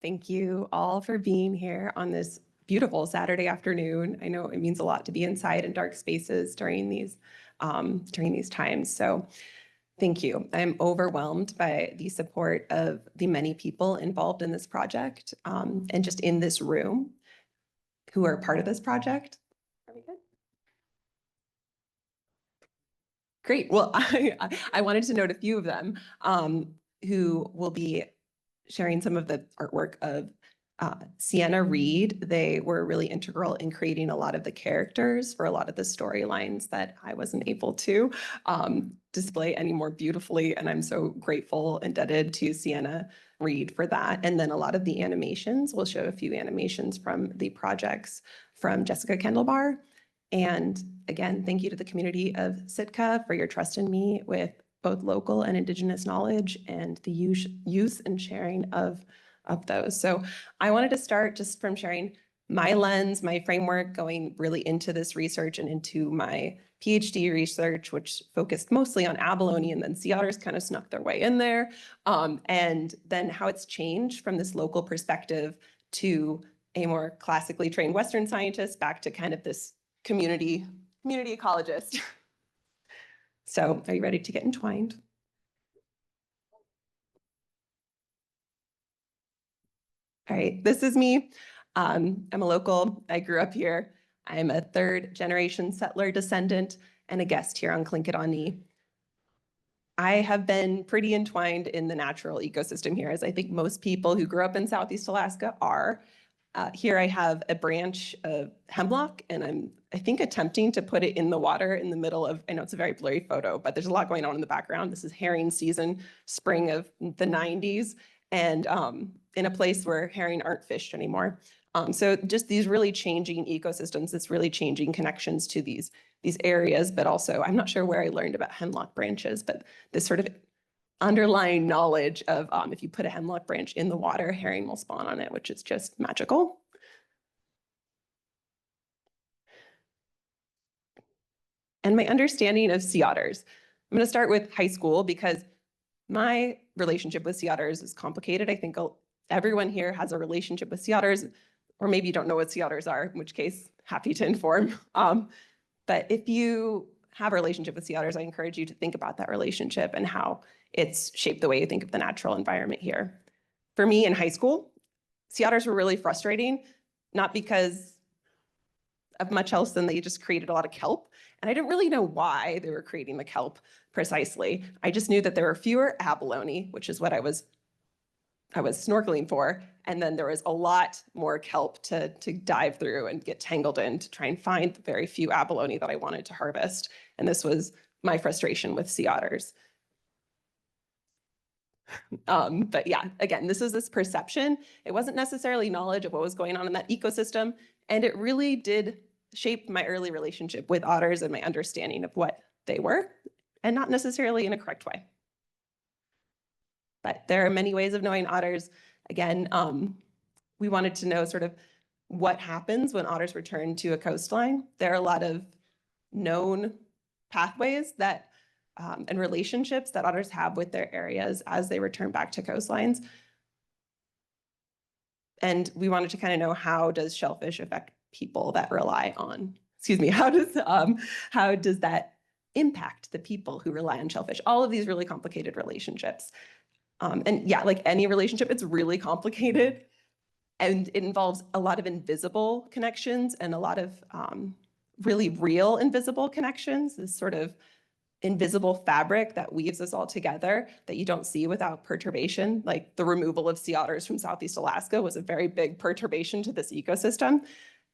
Thank you all for being here on this beautiful Saturday afternoon. I know it means a lot to be inside in dark spaces during these times. So thank you. I'm overwhelmed by the support of the many people involved in this project and just in this room who are part of this project. Are we good? Great. Well, I wanted to note a few of them who will be sharing some of the artwork of Sienna Reed. They were really integral in creating a lot of the characters for a lot of the storylines that I wasn't able to display any more beautifully. And I'm so grateful, indebted to Sienna Reed for that. And then a lot of the animations, we'll show a few animations from the projects from Jessica Kendallbar. And again, thank you to the community of Sitka for your trust in me with both local and Indigenous knowledge and the use and sharing of those. So I wanted to start just from sharing my lens, my framework, going really into this research and into my PhD research, which focused mostly on abalone, and then sea otters kind of snuck their way in there. And then how it's changed from this local perspective to a more classically trained Western scientist back to kind of this community ecologist. So are you ready to get entwined? All right, this is me. I'm a local. I grew up here. I'm a third-generation settler descendant and a guest here on Aaní. I have been pretty entwined in the natural ecosystem here, as I think most people who grew up in Southeast Alaska are. Here I have a branch of hemlock, and I think attempting to put it in the water in the middle of, I know it's a very blurry photo, but there's a lot going on in the background. This is herring season, spring of the 90s, and in a place where herring aren't fished anymore. So just these really changing ecosystems, this really changing connections to these areas, but also, I'm not sure where I learned about hemlock branches, but this sort of underlying knowledge of if you put a hemlock branch in the water, herring will spawn on it, which is just magical. And my understanding of sea otters. I'm going to start with high school because my relationship with sea otters is complicated. I think everyone here has a relationship with sea otters, or maybe you don't know what sea otters are, in which case, happy to inform. But if you have a relationship with sea otters, I encourage you to think about that relationship and how it's shaped the way you think of the natural environment here. For me in high school, sea otters were really frustrating, not because of much else than they just created a lot of kelp. And I didn't really know why they were creating the kelp precisely. I just knew that there were fewer abalone, which is what I was snorkeling for. And then there was a lot more kelp to dive through and get tangled in to try and find the very few abalone that I wanted to harvest. And this was my frustration with sea otters. But yeah, again, this is this perception. It wasn't necessarily knowledge of what was going on in that ecosystem. And it really did shape my early relationship with otters and my understanding of what they were, and not necessarily in a correct way. But there are many ways of knowing otters. Again, we wanted to know sort of what happens when otters return to a coastline. There are a lot of known pathways that and relationships that otters have with their areas as they return back to coastlines. And we wanted to kind of know, how does shellfish affect people that rely on, how does that impact the people who rely on shellfish? All of these really complicated relationships. And yeah, like any relationship, it's really complicated. And it involves a lot of invisible connections and a lot of really real invisible connections, this sort of invisible fabric that weaves us all together that you don't see without perturbation. Like the removal of sea otters from Southeast Alaska was a very big perturbation to this ecosystem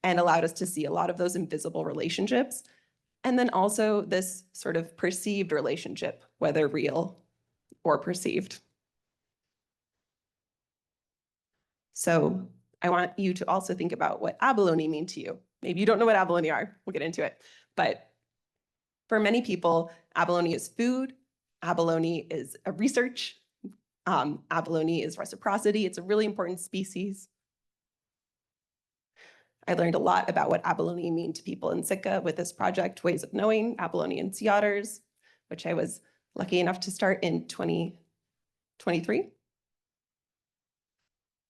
and allowed us to see a lot of those invisible relationships. And then also this sort of perceived relationship, whether real or perceived. So I want you to also think about what abalone mean to you. Maybe you don't know what abalone are. We'll get into it. But for many people, abalone is food. Abalone is a research. Abalone is reciprocity. It's a really important species. I learned a lot about what abalone mean to people in Sitka with this project, Ways of Knowing Abalone and Sea Otters, which I was lucky enough to start in 2023.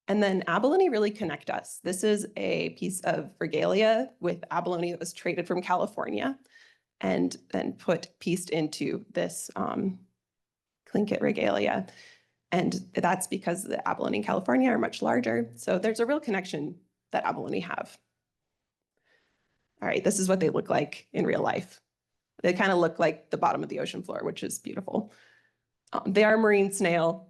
And then abalone really connect us. This is a piece of regalia with abalone that was traded from California and then pieced into this Tlingit regalia. And that's because the abalone in California are much larger. So there's a real connection that abalone have. All right, this is what they look like in real life. They kind of look like the bottom of the ocean floor, which is beautiful. They are marine snail.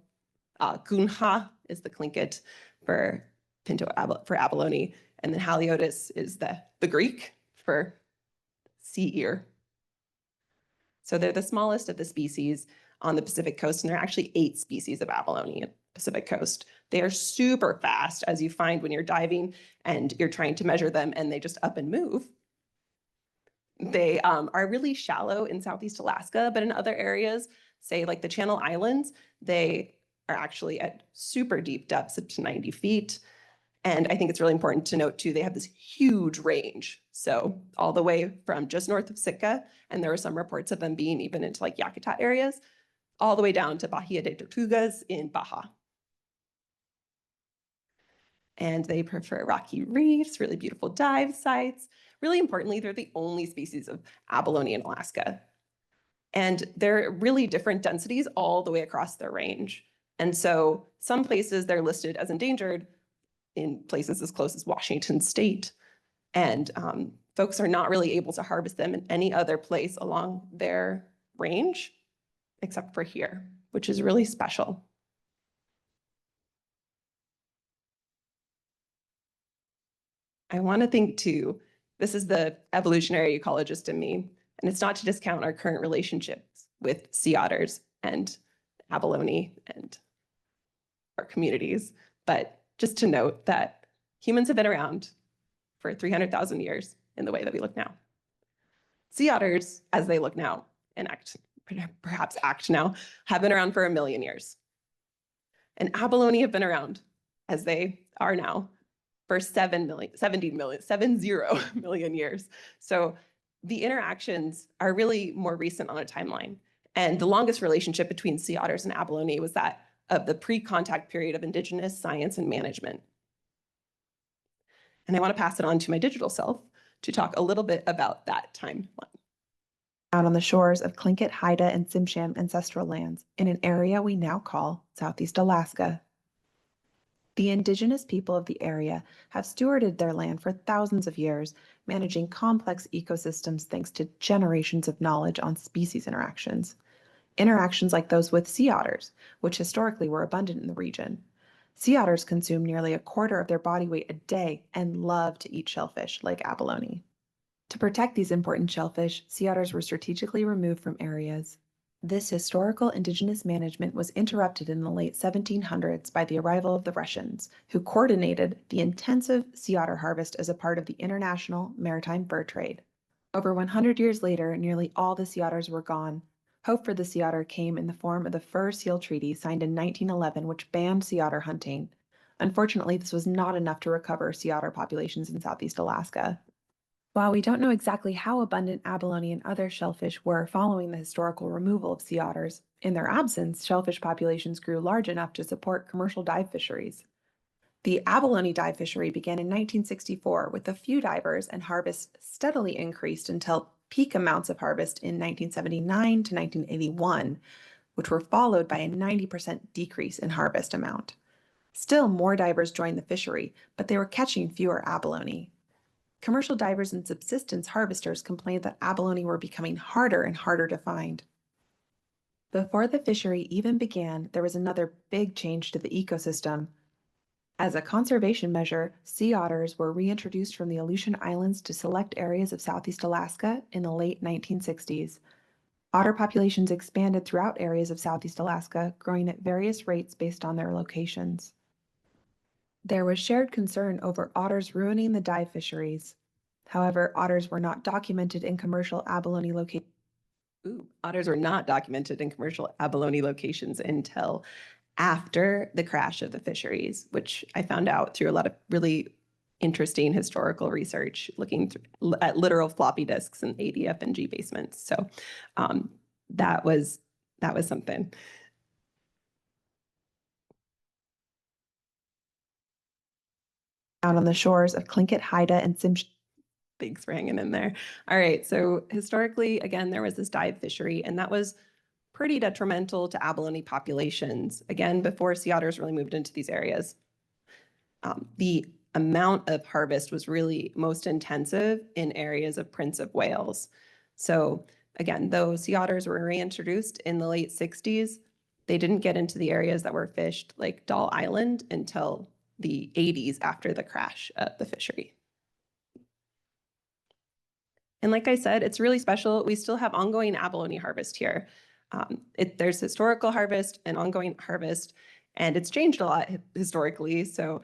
Gunha is the Tlingit for pinto for abalone, and then Haliotis is the Greek for sea ear. So they're the smallest of the species on the Pacific coast, and there are actually 8 species of abalone on the Pacific coast. They are super fast, as you find when you're diving and you're trying to measure them, and they just up and move. They are really shallow in Southeast Alaska, but in other areas, say like the Channel Islands, they are actually at super deep depths up to 90 feet. And I think it's really important to note too, they have this huge range. So all the way from just north of Sitka, and there were some reports of them being even into like Yakutat areas, all the way down to Bahia de Tortugas in Baja. And they prefer rocky reefs, really beautiful dive sites. Really importantly, they're the only species of abalone in Alaska. And they're really different densities all the way across their range. And so some places they're listed as endangered in places as close as Washington State. And folks are not really able to harvest them in any other place along their range, except for here, which is really special. I want to think too, this is the evolutionary ecologist in me, and it's not to discount our current relationships with sea otters and abalone and our communities, but just to note that humans have been around for 300,000 years in the way that we look now. Sea otters, as they look now and perhaps act now, have been around for 1 million years. And abalone have been around, as they are now, for 70 million years. So the interactions are really more recent on a timeline. And the longest relationship between sea otters and abalone was that of the pre-contact period of indigenous science and management. And I want to pass it on to my digital self to talk a little bit about that timeline. Out on the shores of Tlingit, Haida, and Tsimshian ancestral lands in an area we now call Southeast Alaska. The indigenous people of the area have stewarded their land for thousands of years, managing complex ecosystems thanks to generations of knowledge on species interactions. Interactions like those with sea otters, which historically were abundant in the region. Sea otters consume nearly 1/4 of their body weight a day and love to eat shellfish like abalone. To protect these important shellfish, sea otters were strategically removed from areas. This historical indigenous management was interrupted in the late 1700s by the arrival of the Russians, who coordinated the intensive sea otter harvest as a part of the international maritime fur trade. Over 100 years later, nearly all the sea otters were gone. Hope for the sea otter came in the form of the Fur Seal Treaty signed in 1911, which banned sea otter hunting. Unfortunately, this was not enough to recover sea otter populations in Southeast Alaska. While we don't know exactly how abundant abalone and other shellfish were following the historical removal of sea otters, in their absence, shellfish populations grew large enough to support commercial dive fisheries. The abalone dive fishery began in 1964 with a few divers, and harvest steadily increased until peak amounts of harvest in 1979 to 1981, which were followed by a 90% decrease in harvest amount. Still, more divers joined the fishery, but they were catching fewer abalone. Commercial divers and subsistence harvesters complained that abalone were becoming harder and harder to find. Before the fishery even began, there was another big change to the ecosystem. As a conservation measure, sea otters were reintroduced from the Aleutian Islands to select areas of Southeast Alaska in the late 1960s. Otter populations expanded throughout areas of Southeast Alaska, growing at various rates based on their locations. There was shared concern over otters ruining the dive fisheries. However, otters were not documented in commercial abalone locations. Otters were not documented in commercial abalone locations until after the crash of the fisheries, which I found out through a lot of really interesting historical research, looking at literal floppy disks and ADF and G basements. So that was something. Found on the shores of Tlingit, Haida, and Tsimshian. Thanks for hanging in there. All right, so historically, again, there was this dive fishery, and that was pretty detrimental to abalone populations, again, before sea otters really moved into these areas. The amount of harvest was really most intensive in areas of Prince of Wales. So again, though sea otters were reintroduced in the late 60s, they didn't get into the areas that were fished like Doll Island until the 80s after the crash of the fishery. And like I said, it's really special. We still have ongoing abalone harvest here. There's historical harvest and ongoing harvest, and it's changed a lot historically. So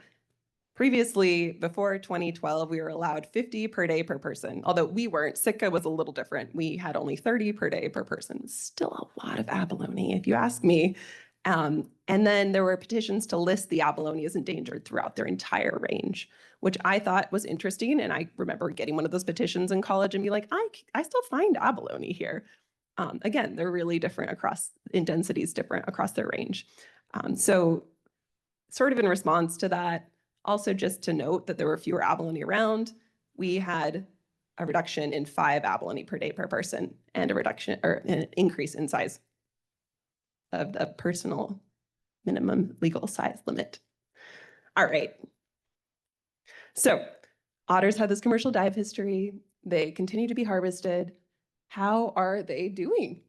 previously, before 2012, we were allowed 50 per day per person, although we weren't. Sitka was a little different. We had only 30 per day per person. Still a lot of abalone, if you ask me. And then there were petitions to list the abalone as endangered throughout their entire range, which I thought was interesting. And I remember getting one of those petitions in college and be like, I still find abalone here. Again, they're really different in densities different across their range. So sort of in response to that, also just to note that there were fewer abalone around, we had a reduction in 5 abalone per day per person and a reduction or an increase in size of the personal minimum legal size limit. All right. So otters had this commercial dive history. They continue to be harvested. How are they doing?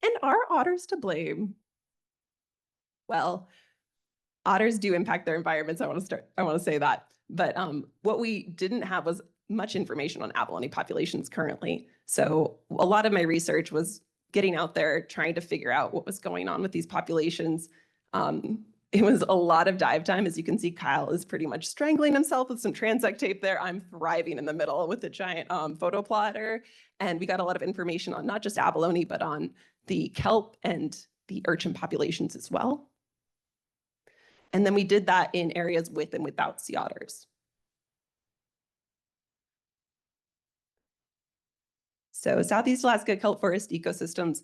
And are otters to blame? Well, otters do impact their environments. I want to say that. But what we didn't have was much information on abalone populations currently. So a lot of my research was getting out there, trying to figure out what was going on with these populations. It was a lot of dive time. As you can see, Kyle is pretty much strangling himself with some transect tape there. I'm thriving in the middle with a giant photo plotter. And we got a lot of information on not just abalone, but on the kelp and the urchin populations as well. And then we did that in areas with and without sea otters. So Southeast Alaska kelp forest ecosystems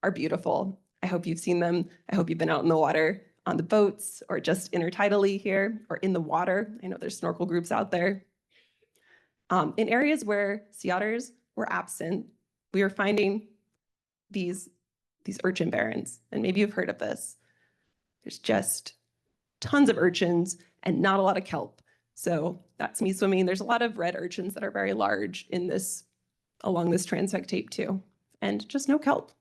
are beautiful. I hope you've seen them. I hope you've been out in the water on the boats or just intertidally here or in the water. I know there's snorkel groups out there. In areas where sea otters were absent, we were finding these urchin barrens. And maybe you've heard of this. There's just tons of urchins and not a lot of kelp. So that's me swimming. There's a lot of red urchins that are very large along this transect tape too, and just no kelp.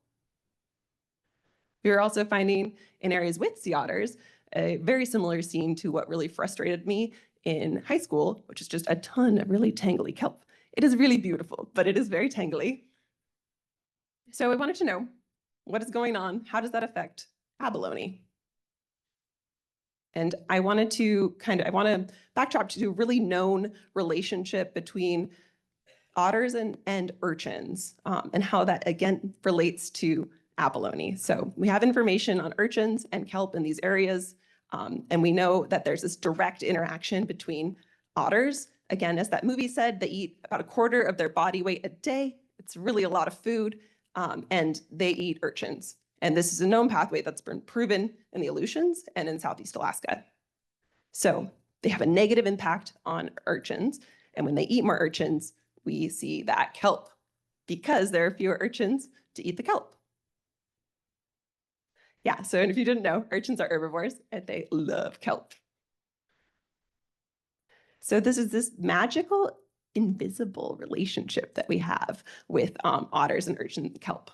We were also finding in areas with sea otters a very similar scene to what really frustrated me in high school, which is just a ton of really tangly kelp. It is really beautiful, but it is very tangly. So I wanted to know, what is going on? How does that affect abalone? And I want to backdrop to a really known relationship between otters and urchins and how that again relates to abalone. So we have information on urchins and kelp in these areas. And we know that there's this direct interaction between otters. Again, as that movie said, they eat about a quarter of their body weight a day. It's really a lot of food. And they eat urchins. And this is a known pathway that's been proven in the Aleutians and in Southeast Alaska. So they have a negative impact on urchins. And when they eat more urchins, we see that kelp because there are fewer urchins to eat the kelp. Yeah, so if you didn't know, urchins are herbivores and they love kelp. So this is this magical, invisible relationship that we have with otters and urchin kelp.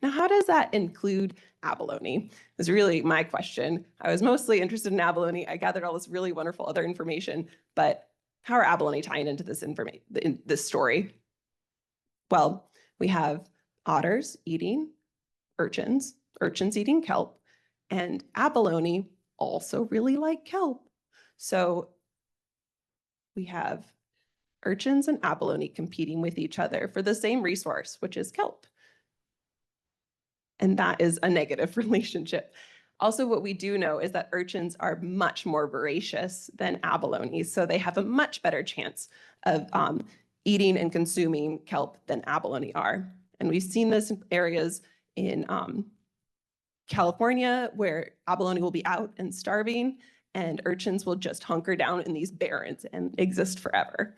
Now, how does that include abalone? Is really my question. I was mostly interested in abalone. I gathered all this really wonderful other information, but how are abalone tying into this story? Well, we have otters eating urchins, urchins eating kelp, and abalone also really like kelp. So we have urchins and abalone competing with each other for the same resource, which is kelp. And that is a negative relationship. Also, what we do know is that urchins are much more voracious than abalone, so they have a much better chance of eating and consuming kelp than abalone are. And we've seen this in areas in California, where abalone will be out and starving, and urchins will just hunker down in these barrens and exist forever.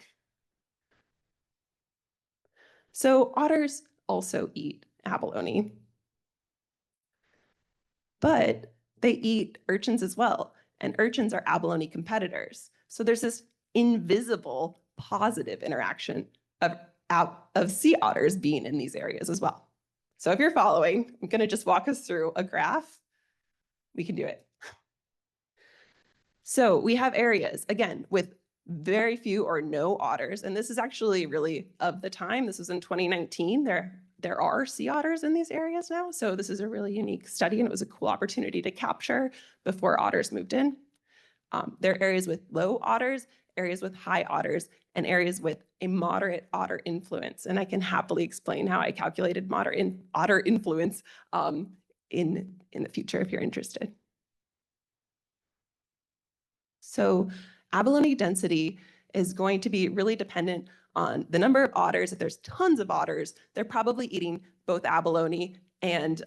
So otters also eat abalone, but they eat urchins as well, and urchins are abalone competitors. So there's this invisible positive interaction of sea otters being in these areas as well. So if you're following, I'm going to just walk us through a graph. We can do it. So we have areas, again, with very few or no otters. And this is actually really of the time. This was in 2019. There are sea otters in these areas now. So this is a really unique study, and it was a cool opportunity to capture before otters moved in. There are areas with low otters, areas with high otters, and areas with a moderate otter influence. And I can happily explain how I calculated moderate otter influence in the future if you're interested. So abalone density is going to be really dependent on the number of otters. If there's tons of otters, they're probably eating both abalone and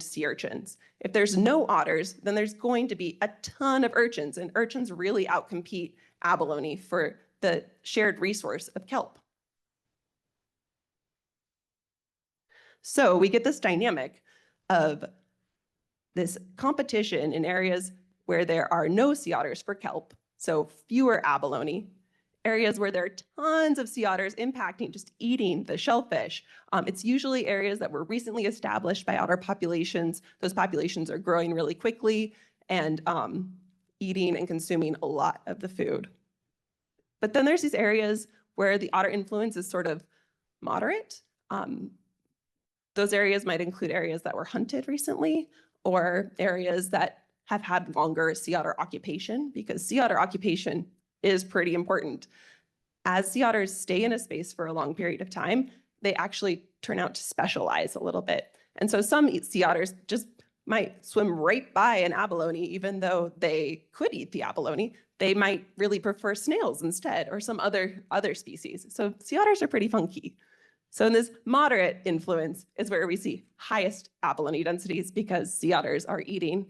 sea urchins. If there's no otters, then there's going to be a ton of urchins, and urchins really outcompete abalone for the shared resource of kelp. So we get this dynamic of this competition in areas where there are no sea otters for kelp, so fewer abalone, areas where there are tons of sea otters impacting, just eating the shellfish. It's usually areas that were recently established by otter populations. Those populations are growing really quickly and eating and consuming a lot of the food. But then there's these areas where the otter influence is sort of moderate. Those areas might include areas that were hunted recently, or areas that have had longer sea otter occupation, because sea otter occupation is pretty important. As sea otters stay in a space for a long period of time, they actually turn out to specialize a little bit. And so some sea otters just might swim right by an abalone, even though they could eat the abalone. They might really prefer snails instead, or some other species. So sea otters are pretty funky. So in this moderate influence is where we see highest abalone densities, because sea otters are eating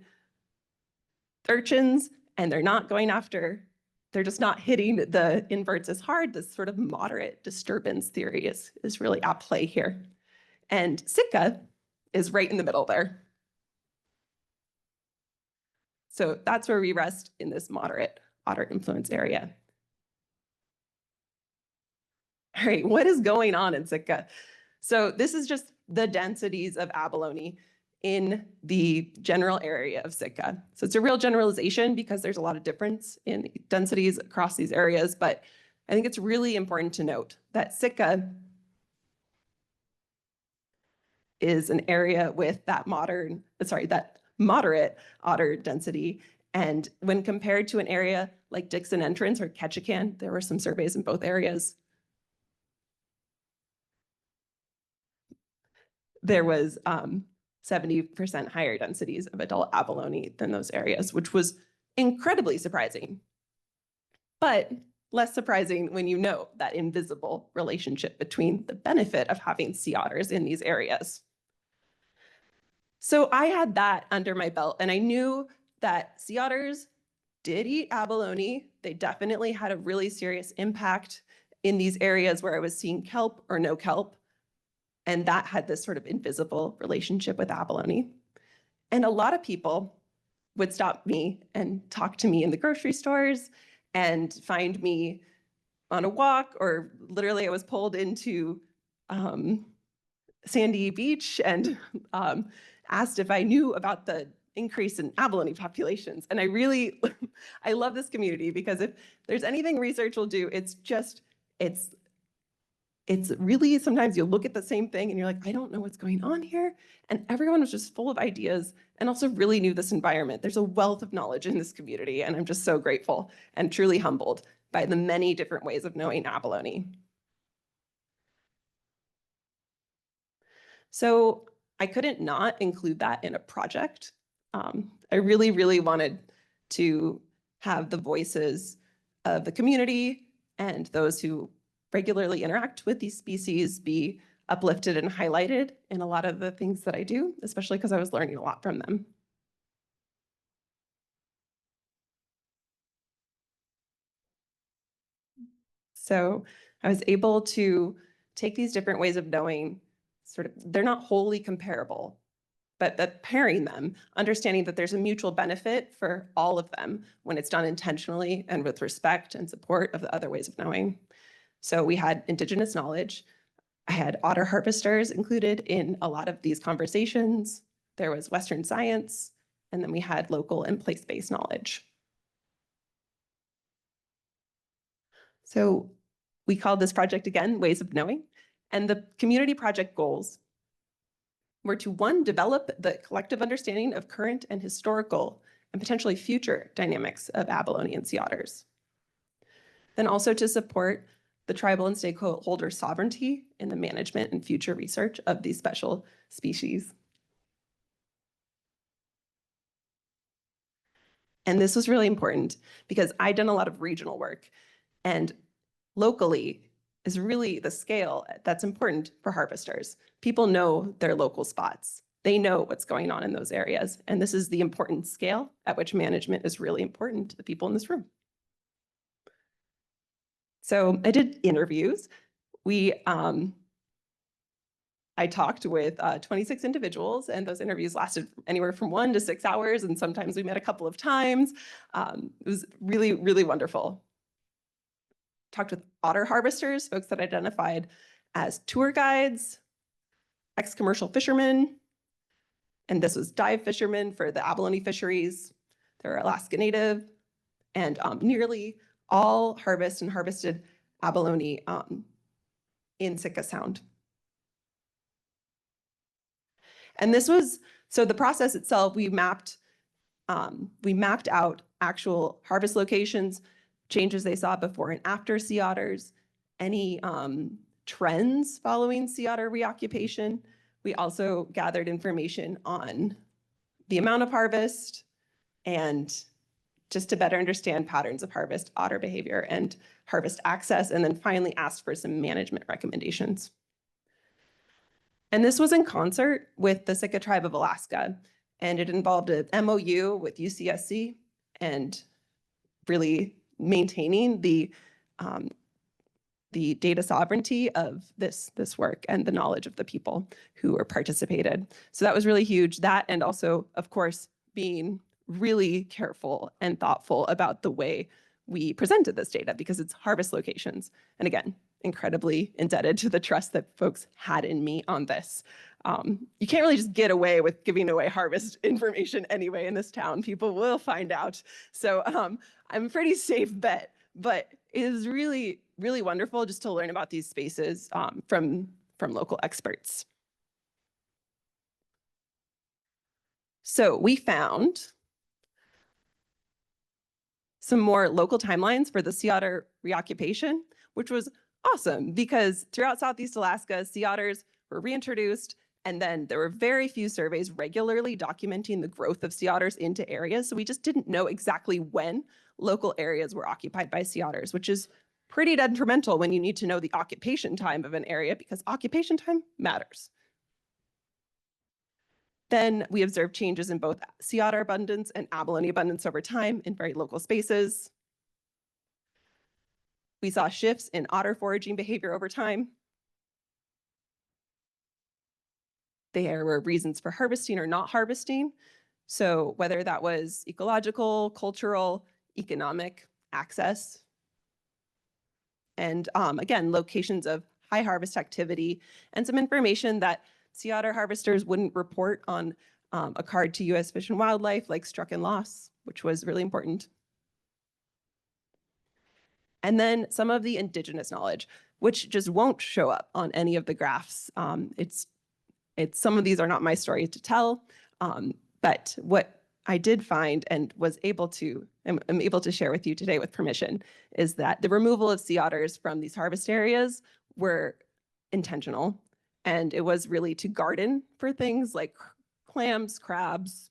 urchins, and they're just not hitting the inverts as hard. This sort of moderate disturbance theory is really at play here. And Sitka is right in the middle there. So that's where we rest in this moderate otter influence area. All right, what is going on in Sitka? So this is just the densities of abalone in the general area of Sitka. So it's a real generalization because there's a lot of difference in densities across these areas, but I think it's really important to note that Sitka is an area with that moderate otter density. And when compared to an area like Dixon Entrance or Ketchikan, there were some surveys in both areas. There was 70% higher densities of adult abalone than those areas, which was incredibly surprising. But less surprising when you know that invisible relationship between the benefit of having sea otters in these areas. So I had that under my belt, and I knew that sea otters did eat abalone. They definitely had a really serious impact in these areas where I was seeing kelp or no kelp. And that had this sort of invisible relationship with abalone. And a lot of people would stop me and talk to me in the grocery stores and find me on a walk, or literally I was pulled into Sandy Beach and asked if I knew about the increase in abalone populations. And I love this community, because if there's anything research will do, it's really, sometimes you look at the same thing and you're like, I don't know what's going on here. And everyone was just full of ideas and also really knew this environment. There's a wealth of knowledge in this community, and I'm just so grateful and truly humbled by the many different ways of knowing abalone. So I couldn't not include that in a project. I really, really wanted to have the voices of the community and those who regularly interact with these species be uplifted and highlighted in a lot of the things that I do, especially because I was learning a lot from them. So I was able to take these different ways of knowing, they're not wholly comparable, but pairing them, understanding that there's a mutual benefit for all of them when it's done intentionally and with respect and support of the other ways of knowing. So we had Indigenous knowledge. I had otter harvesters included in a lot of these conversations. There was Western science, and then we had local and place-based knowledge. So we called this project again, Ways of Knowing, and the community project goals were to, one, develop the collective understanding of current and historical and potentially future dynamics of abalone and sea otters. Then also to support the tribal and stakeholder sovereignty in the management and future research of these special species. And this was really important because I'd done a lot of regional work, and locally is really the scale that's important for harvesters. People know their local spots. They know what's going on in those areas. And this is the important scale at which management is really important to the people in this room. So I did interviews. I talked with 26 individuals, and those interviews lasted anywhere from 1 to 6 hours, and sometimes we met a couple of times. It was really, really wonderful. Talked with otter harvesters, folks that identified as tour guides, ex-commercial fishermen, and this was dive fishermen for the abalone fisheries. They're Alaska Native, and nearly all harvested abalone in Sitka Sound. And this was, so the process itself, we mapped out actual harvest locations, changes they saw before and after sea otters, any trends following sea otter reoccupation. We also gathered information on the amount of harvest and just to better understand patterns of harvest, otter behavior, and harvest access, and then finally asked for some management recommendations. And this was in concert with the Sitka Tribe of Alaska, and it involved an MOU with UCSC and really maintaining the data sovereignty of this work and the knowledge of the people who participated. So that was really huge. That, and also, of course, being really careful and thoughtful about the way we presented this data because it's harvest locations. And again, incredibly indebted to the trust that folks had in me on this. You can't really just get away with giving away harvest information anyway in this town. People will find out. So I'm a pretty safe bet, but it is really, really wonderful just to learn about these spaces from local experts. So we found some more local timelines for the sea otter reoccupation, which was awesome because throughout Southeast Alaska, sea otters were reintroduced, and then there were very few surveys regularly documenting the growth of sea otters into areas. So we just didn't know exactly when local areas were occupied by sea otters, which is pretty detrimental when you need to know the occupation time of an area because occupation time matters. Then we observed changes in both sea otter abundance and abalone abundance over time in very local spaces. We saw shifts in otter foraging behavior over time. There were reasons for harvesting or not harvesting. So whether that was ecological, cultural, economic, access, and again, locations of high harvest activity, and some information that sea otter harvesters wouldn't report on a card to U.S. Fish and Wildlife, like struck and loss, which was really important. And then some of the indigenous knowledge, which just won't show up on any of the graphs. Some of these are not my story to tell, but what I did find and was able to, am able to share with you today with permission, is that the removal of sea otters from these harvest areas were intentional. And it was really to garden for things like clams, crabs,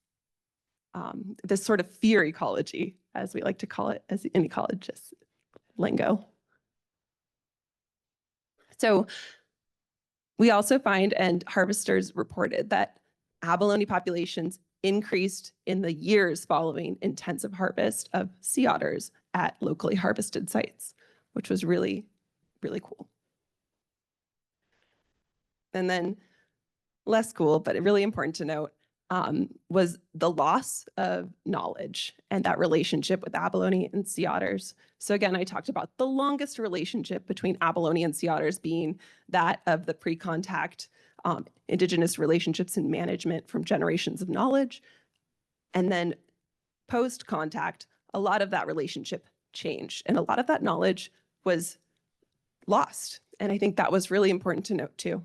this sort of fear ecology, as we like to call it as in ecologists lingo. So We also find, and harvesters reported, that abalone populations increased in the years following intensive harvest of sea otters at locally harvested sites, which was really, really cool. And then less cool, but really important to note, was the loss of knowledge and that relationship with abalone and sea otters. So again, I talked about the longest relationship between abalone and sea otters being that of the pre-contact indigenous relationships and management from generations of knowledge. And then post-contact, a lot of that relationship changed and a lot of that knowledge was lost. And I think that was really important to note too.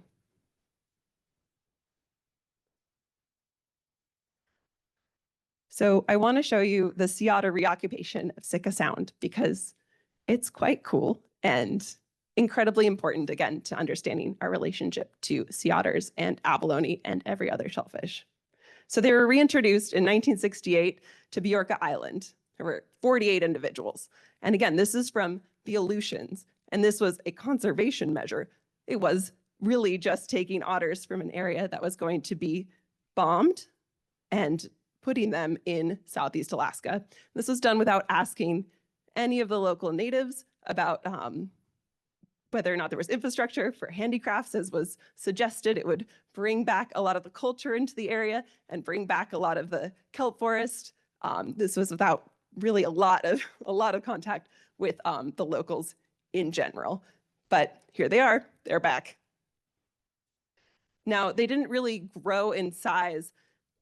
So I want to show you the sea otter reoccupation of Sitka Sound because it's quite cool and incredibly important, again, to understanding our relationship to sea otters and abalone and every other shellfish. So they were reintroduced in 1968 to Bjorka Island. There were 48 individuals. And again, this is from the Aleutians, and this was a conservation measure. It was really just taking otters from an area that was going to be bombed and putting them in Southeast Alaska. This was done without asking any of the local natives about whether or not there was infrastructure for handicrafts, as was suggested. It would bring back a lot of the culture into the area and bring back a lot of the kelp forest. This was without really a lot of contact with the locals in general. But here they are, they're back. Now, they didn't really grow in size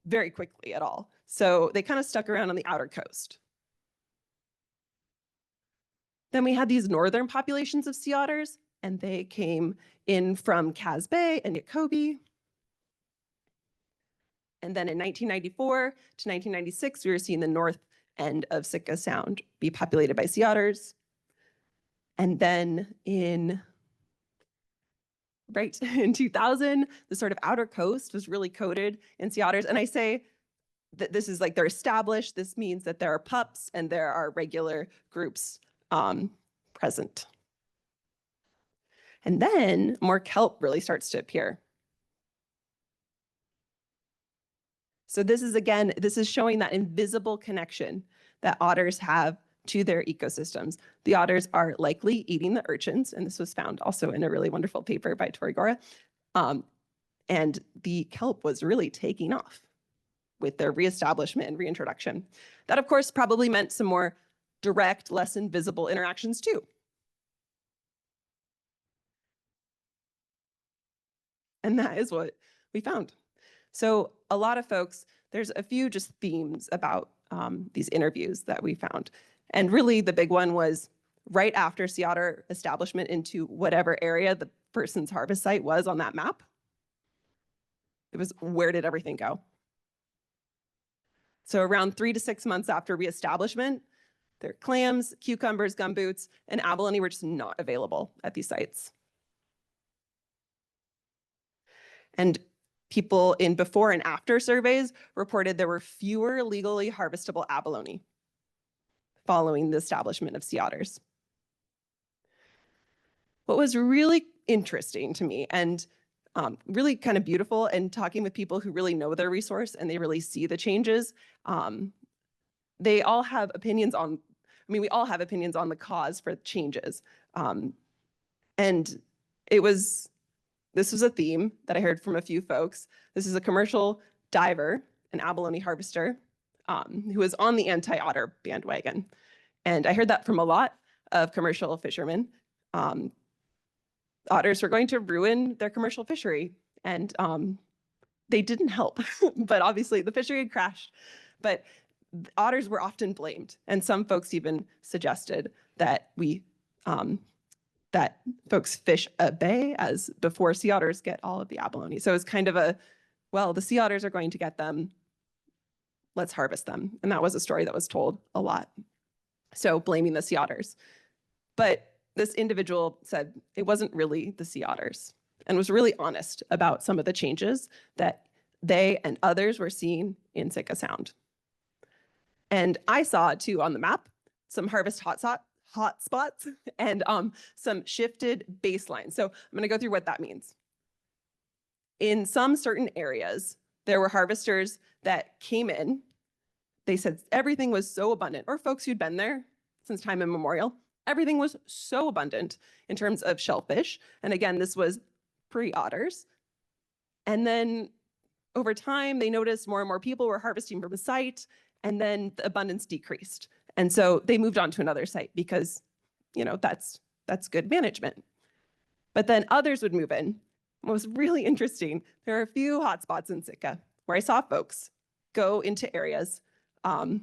very quickly at all. So they kind of stuck around on the outer coast. Then we had these northern populations of sea otters, and they came in from Cass Bay and Yakobi. And then in 1994 to 1996, we were seeing the north end of Sitka Sound be populated by sea otters. And then in 2000, the sort of outer coast was really coated in sea otters. And I say that this is like they're established. This means that there are pups and there are regular groups present. And then more kelp really starts to appear. So this is showing that invisible connection that otters have to their ecosystems. The otters are likely eating the urchins, and this was found also in a really wonderful paper by Tori Gora. And the kelp was really taking off with their reestablishment and reintroduction. That, of course, probably meant some more direct, less invisible interactions too. And that is what we found. So a lot of folks, there's a few just themes about these interviews that we found. And really the big one was right after sea otter establishment into whatever area the person's harvest site was on that map. It was, where did everything go? So around 3 to 6 months after reestablishment, their clams, cucumbers, gumboots, and abalone were just not available at these sites. And people in before and after surveys reported there were fewer legally harvestable abalone following the establishment of sea otters. What was really interesting to me and really kind of beautiful, and talking with people who really know their resource and they really see the changes, they all have opinions on, we all have opinions on the cause for changes. And this was a theme that I heard from a few folks. This is a commercial diver, an abalone harvester, who is on the anti-otter bandwagon. And I heard that from a lot of commercial fishermen. Otters were going to ruin their commercial fishery, and they didn't help. But obviously the fishery had crashed. But otters were often blamed, and some folks even suggested that that folks fish a bay as before sea otters get all of the abalone. So it's kind of a, well, the sea otters are going to get them, let's harvest them. And that was a story that was told a lot. So blaming the sea otters. But this individual said it wasn't really the sea otters and was really honest about some of the changes that they and others were seeing in Sitka Sound. And I saw too on the map some harvest hotspots and some shifted baselines. So I'm going to go through what that means. in some certain areas, there were harvesters that came in. They said everything was so abundant, or folks who'd been there since time immemorial, everything was so abundant in terms of shellfish. And again, this was pre-otters. And then over time, they noticed more and more people were harvesting from the site, and then the abundance decreased. And so they moved on to another site because, you know, that's good management. But then others would move in. What was really interesting, there are a few hotspots in Sitka where I saw folks go into areas and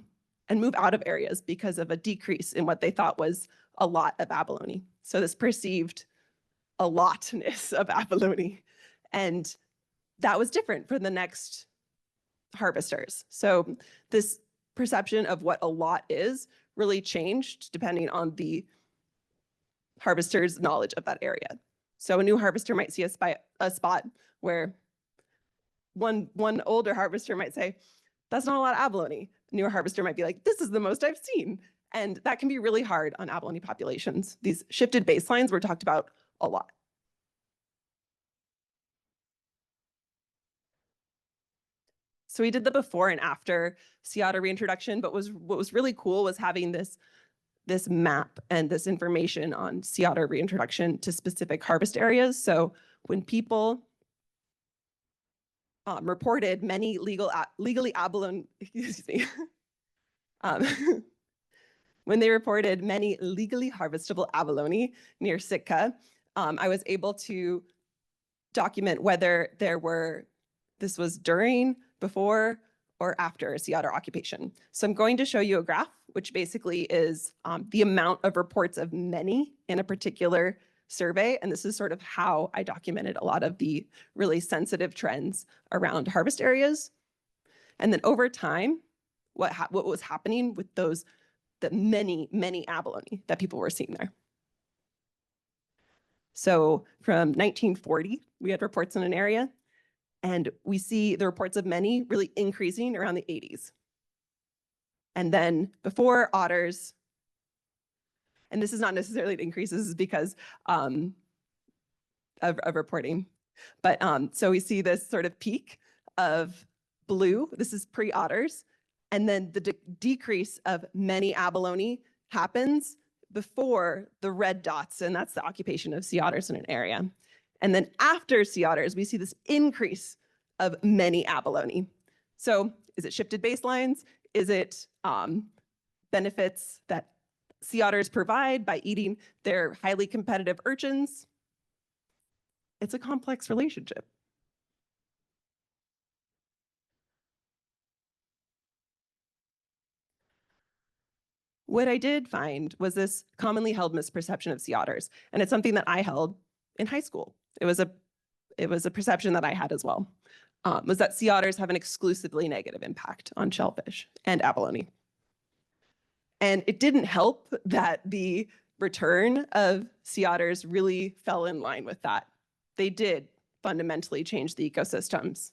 move out of areas because of a decrease in what they thought was a lot of abalone. So this perceived a lotness of abalone. And that was different for the next harvesters. So this perception of what a lot is really changed depending on the harvester's knowledge of that area. So a new harvester might see a spot where one older harvester might say, that's not a lot of abalone. A newer harvester might be like, this is the most I've seen. And that can be really hard on abalone populations. These shifted baselines were talked about a lot. So we did the before and after sea otter reintroduction, but what was really cool was having this map and this information on sea otter reintroduction to specific harvest areas. So when people reported many legally abalone, excuse me, when they reported many legally harvestable abalone near Sitka, I was able to document whether this was during, before, or after sea otter occupation. So I'm going to show you a graph, which basically is the amount of reports of many in a particular survey. And this is sort of how I documented a lot of the really sensitive trends around harvest areas. And then over time, what was happening with the many abalone that people were seeing there. So from 1940, we had reports in an area, and we see the reports of many really increasing around the 80s. And then before otters, and this is not necessarily the increases, this is because of reporting. But so we see this sort of peak of blue, this is pre-otters, and then the decrease of many abalone happens before the red dots, and that's the occupation of sea otters in an area. And then after sea otters, we see this increase of many abalone. So is it shifted baselines? Is it benefits that sea otters provide by eating their highly competitive urchins? It's a complex relationship. What I did find was this commonly held misperception of sea otters, and it's something that I held in high school. It was a perception that I had as well, was that sea otters have an exclusively negative impact on shellfish and abalone. And it didn't help that the return of sea otters really fell in line with that. They did fundamentally change the ecosystems.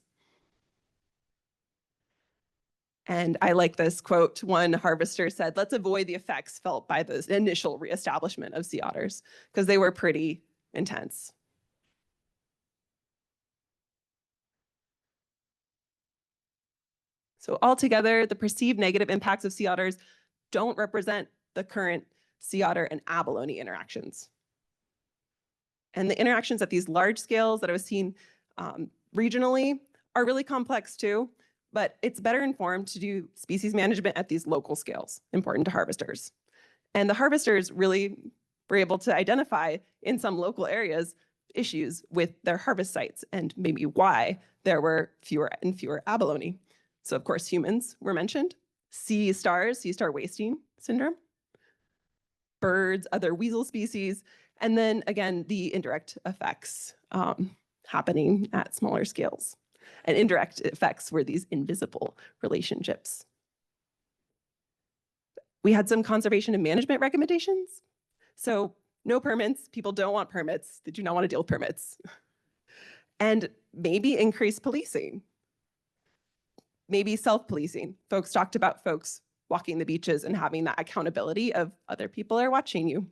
And I like this quote. One harvester said, let's avoid the effects felt by the initial reestablishment of sea otters, because they were pretty intense. So altogether, the perceived negative impacts of sea otters don't represent the current sea otter and abalone interactions. And the interactions at these large scales that I was seeing regionally are really complex too, but it's better informed to do species management at these local scales, important to harvesters. And the harvesters really were able to identify in some local areas issues with their harvest sites and maybe why there were fewer and fewer abalone. So of course, humans were mentioned, sea star wasting syndrome, birds, other weasel species, and then again, the indirect effects happening at smaller scales. And indirect effects were these invisible relationships. We had some conservation and management recommendations. So no permits, people don't want permits, they do not want to deal with permits. And maybe increased policing. Maybe self-policing. Folks talked about folks walking the beaches and having that accountability of other people are watching you.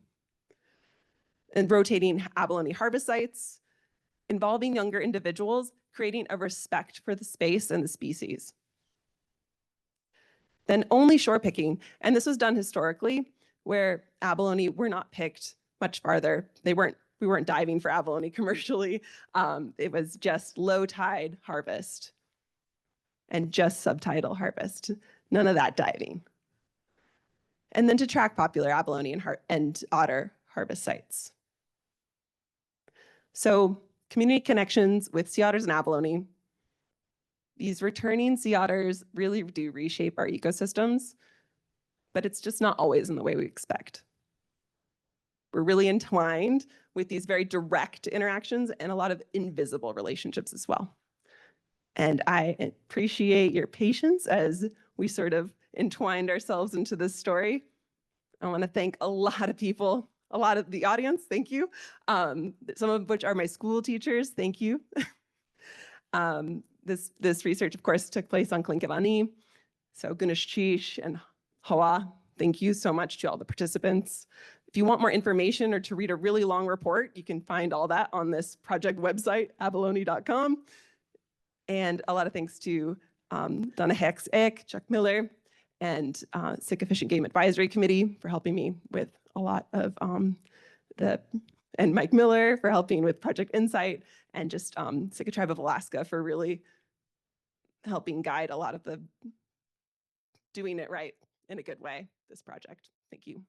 And rotating abalone harvest sites, involving younger individuals creating a respect for the space and the species. Then only shore picking, and this was done historically, where abalone were not picked much farther. We weren't diving for abalone commercially. It was just low tide harvest and just subtidal harvest. None of that diving. And then to track popular abalone and otter harvest sites. So community connections with sea otters and abalone. These returning sea otters really do reshape our ecosystems, but it's just not always in the way we expect. We're really entwined with these very direct interactions and a lot of invisible relationships as well. And I appreciate your patience as we sort of entwined ourselves into this story. I want to thank a lot of people, a lot of the audience, thank you. Some of which are my school teachers, thank you. This research, of course, took place on Tlingit Aaní. So Gunishish and Hawa, thank you so much to all the participants. If you want more information or to read a really long report, you can find all that on this project website, abalone.com. And a lot of thanks to Donna Hicks-Eck, Chuck Miller, and Sitka Fish and Game Advisory Committee for helping me with a lot of and Mike Miller for helping with Project Insight, and just Sitka Tribe of Alaska for really helping guide a lot of the doing it right in a good way, this project. Thank you.